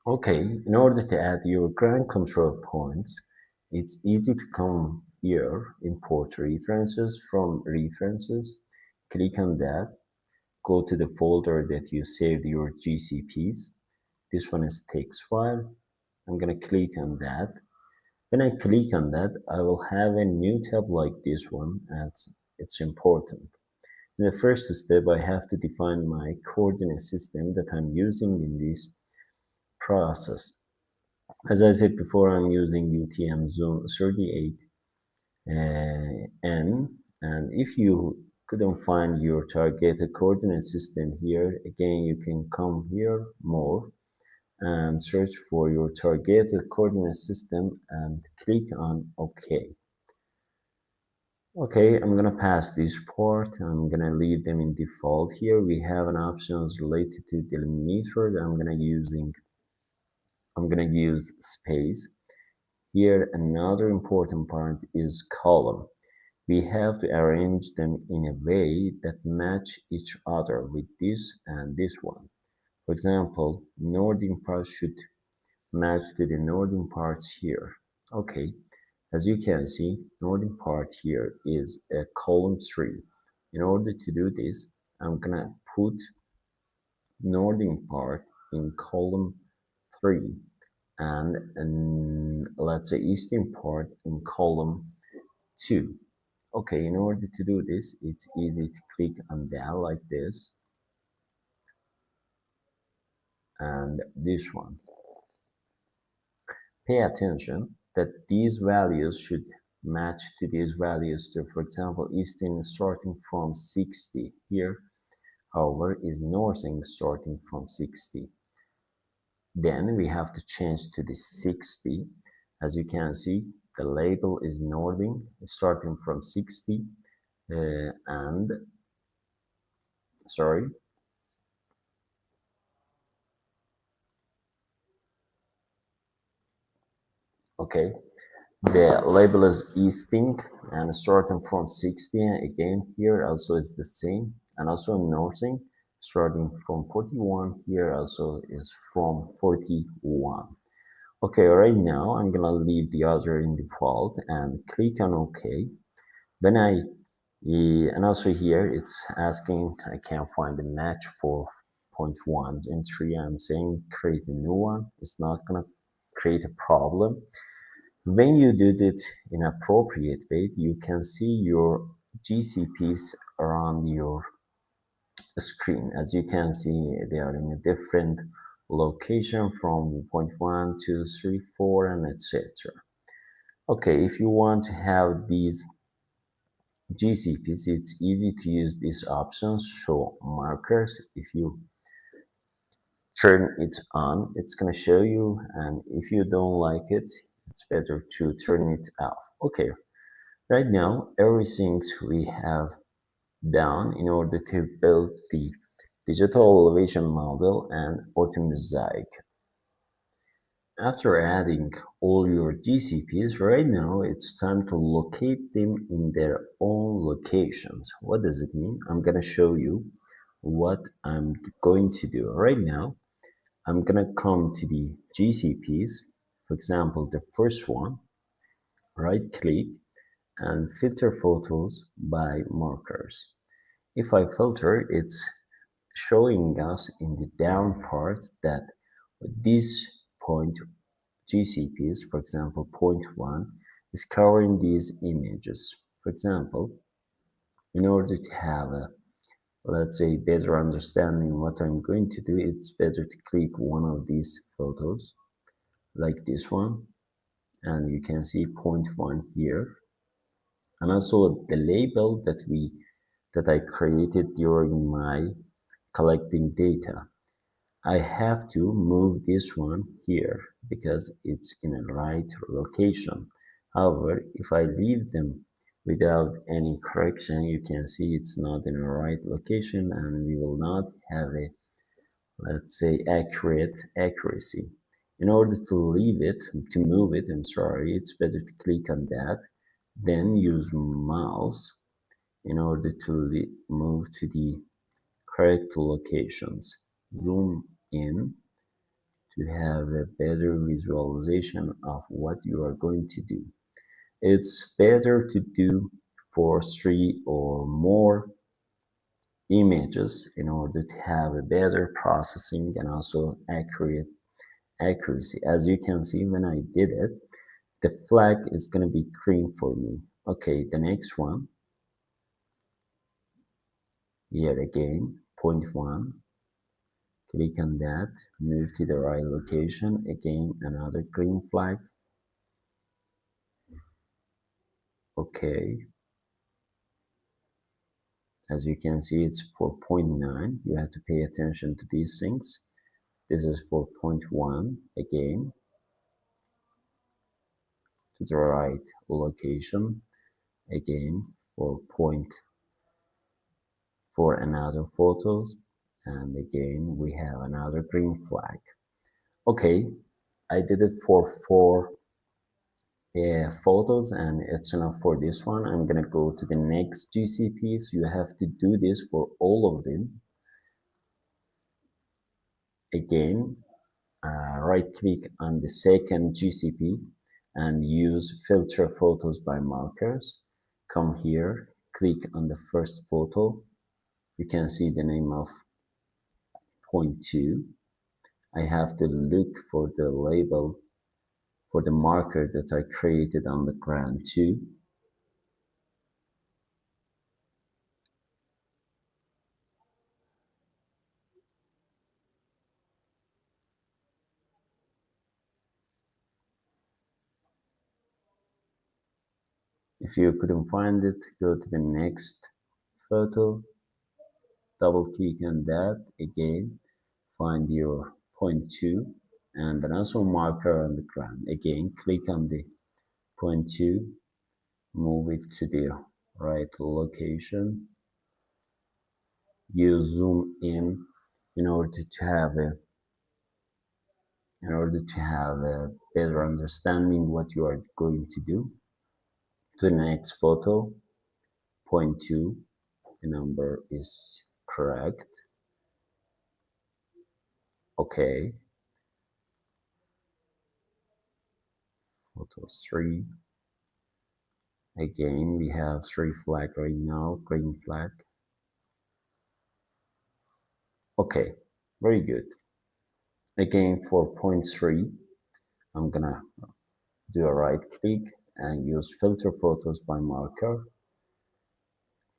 Okay, in order to add your ground control points, it's easy to come here, import references from references, click on that, go to the folder that you saved your GCPs. This one is text file. I'm gonna click on that. When I click on that, I will have a new tab like this one, and it's important. In the first step, I have to define my coordinate system that I'm using in this process. As I said before, I'm using UTM Zoom 38N, and if you couldn't find your targeted coordinate system here, again, you can come here more and search for your targeted coordinate system and click on OK. Okay, I'm gonna pass this part. I'm gonna leave them in default. Here we have an options related to delimiter that I'm gonna use space. Here another important part is column. We have to arrange them in a way that match each other with this and this one. For example, northern parts should match to the northern parts here. Okay, as you can see, northern part here is a column 3. In order to do this, I'm gonna put northern part in column 3 and let's say eastern part in column 2. Okay, in order to do this, it's easy to click on that like this and this one. Pay attention that these values should match to these values too. For example, eastern is starting from 60 here, however, is northern starting from 60. Then we have to change to the 60. As you can see, the label is northern starting from 60 and sorry. Okay, the label is easting and starting from 60 again here also is the same, and also northing starting from 41 here also is from 41. Okay, right now I'm gonna leave the other in default and click on OK. When I and also here it's asking I can't find the match for 0.1 and 3. I'm saying create a new one. It's not gonna create a problem. When you did it in appropriate way, you can see your GCPs around your screen. As you can see, they are in a different location from 0.1, 2, 3, 4, and etc. Okay, if you want to have these GCPs, it's easy to use this option, show markers. If you turn it on, it's going to show you, and if you don't like it, it's better to turn it off. Okay, right now everything we have done in order to build the digital elevation model and Orthomosaic. After adding all your GCPs, right now it's time to locate them in their own locations. What does it mean? I'm going to show you what I'm going to do. Right now, I'm going to come to the GCPs. For example, the first one, right click and filter photos by markers. If I filter, it's showing us in the down part that this point GCPs, for example, point 1, is covering these images. For example, in order to have a, let's say, better understanding what I'm going to do, it's better to click one of these photos, like this one, and you can see point 1 here, and also the label that I created during my collecting data. I have to move this one here because it's in a right location. However, if I leave them without any correction, you can see it's not in the right location and we will not have a, let's say, accuracy. In order to leave it, to move it, I'm sorry, it's better to click on that, then use mouse in order to move to the correct locations. Zoom in to have a better visualization of what you are going to do. It's better to do for 3 or more images in order to have a better processing and also accuracy. As you can see, when I did it, the flag is going to be green for me. Okay, the next one, here again, point 1, click on that, move to the right location, again another green flag. Okay, as you can see, it's for point 9. You have to pay attention to these things. This is for point 1, again to the right location, again for point for another photos, and again we have another green flag. Okay, I did it for 4 photos and it's enough for this one. I'm gonna go to the next GCPs. You have to do this for all of them. Again, right click on the second GCP and use filter photos by markers. Come here, click on the first photo. You can see the name of point 2. I have to look for the label for the marker that I created on the ground too. If you couldn't find it, go to the next photo, double click on that again, find your point 2 and also marker on the ground. Again, click on the point 2, move it to the right location. You zoom in order to have a better understanding what you are going to do. To the next photo, point 2, the number is correct. Okay, photo 3. Again, we have 3 flag right now, green flag. Okay, very good. Again, for point 3, I'm gonna do a right click and use filter photos by marker.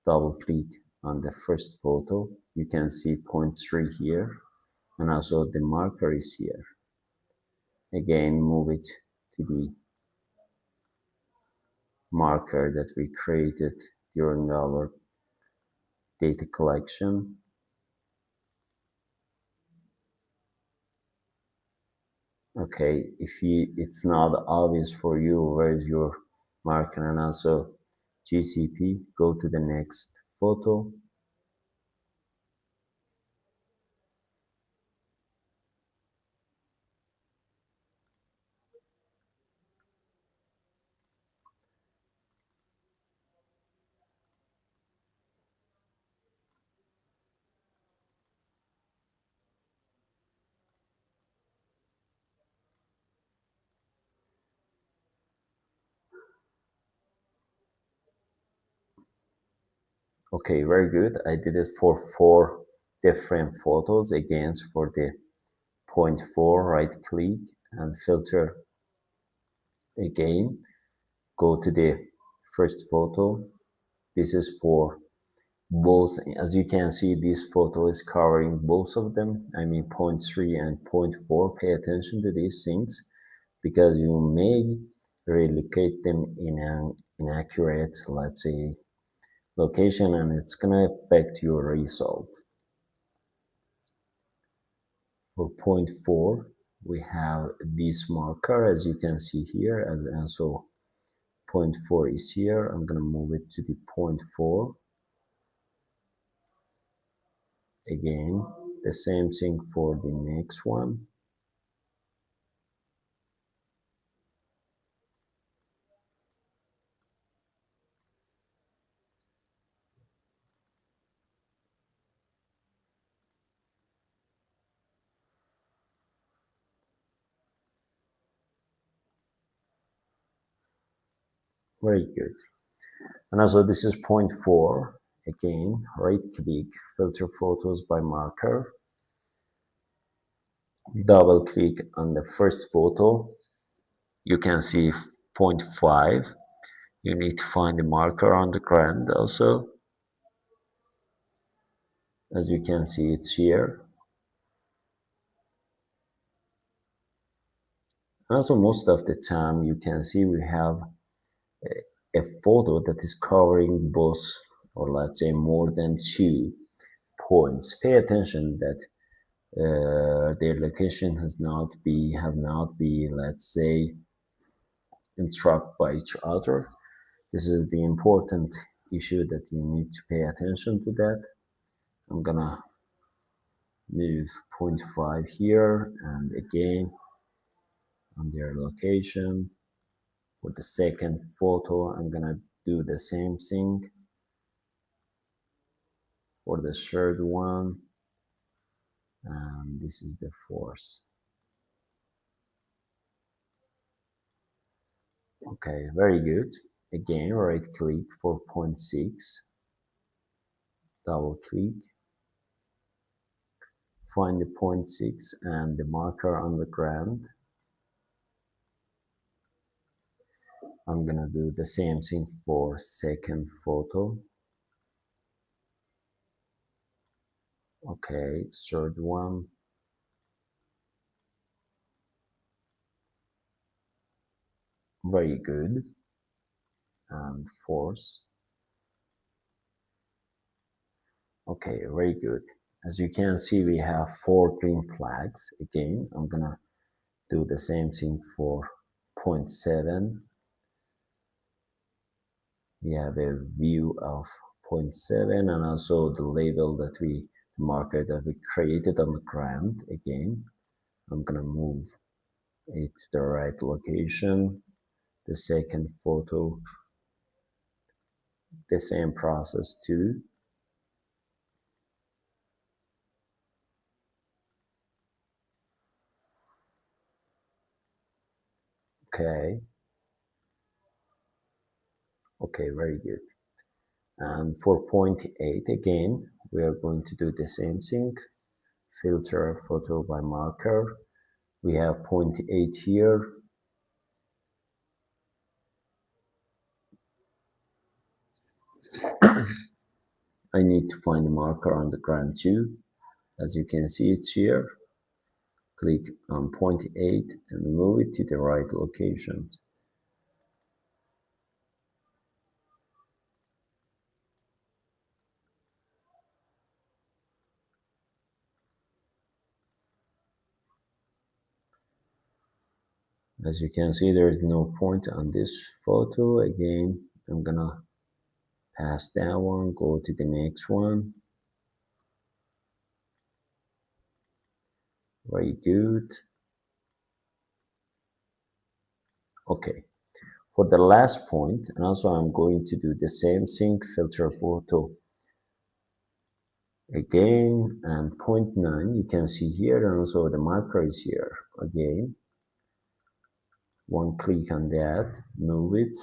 Double click on the first photo. You can see point 3 here, and also the marker is here. Again, move it to the marker that we created during our data collection. Okay, if it's not obvious for you where's your marker and also GCP, go to the next photo. Okay, very good. I did it for 4 different photos. Again, for the point 4, right click and filter. Again, go to the first photo. This is for both. As you can see, this photo is covering both of them. I mean point 3 and point 4. Pay attention to these things because you may relocate them in an inaccurate, let's say, location, and it's gonna affect your result. For point 4, we have this marker as you can see here, and so point 4 is here. I'm gonna move it to the point 4. Again, the same thing for the next one. Very good. And also this is point 4. Again, right click, filter photos by marker. Double click on the first photo. You can see point 5. You need to find the marker on the ground also. As you can see, it's here. And also most of the time you can see we have a photo that is covering both, or let's say more than 2 points. Pay attention that their location have not been, let's say, interrupted by each other. This is the important issue that you need to pay attention to that. I'm gonna move point 5 here, and again on their location. For the second photo, I'm gonna do the same thing. For the third one, and this is the fourth. Okay, very good. Again, right click for point 6, double click, find the point 6 and the marker on the ground. I'm gonna do the same thing for second photo. Okay, third one. Very good. And fourth. Okay, very good. As you can see, we have 4 green flags. Again, I'm gonna do the same thing for point 7. We have a view of point 7 and also the label that the marker that we created on the ground. Again, I'm gonna move it to the right location. The second photo, the same process too. Okay, very good. And for point 8 again, we are going to do the same thing. Filter photo by marker. We have point 8 here. I need to find the marker on the ground too. As you can see, it's here. Click on point 8 and move it to the right location. As you can see, there is no point on this photo. Again, I'm gonna pass that one, go to the next one. Very good. Okay, for the last point, and also I'm going to do the same thing, filter photo again, and point 9 you can see here, and also the marker is here. Again, one click on that, move it,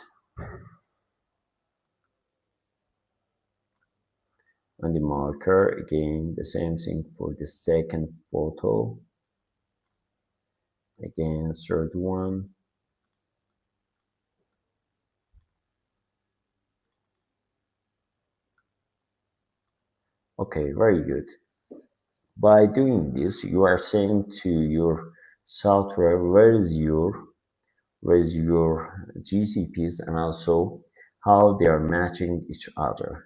and the marker again, the same thing for the second photo. Again, third one. Okay, very good. By doing this, you are saying to your software where is your GCPs and also how they are matching each other.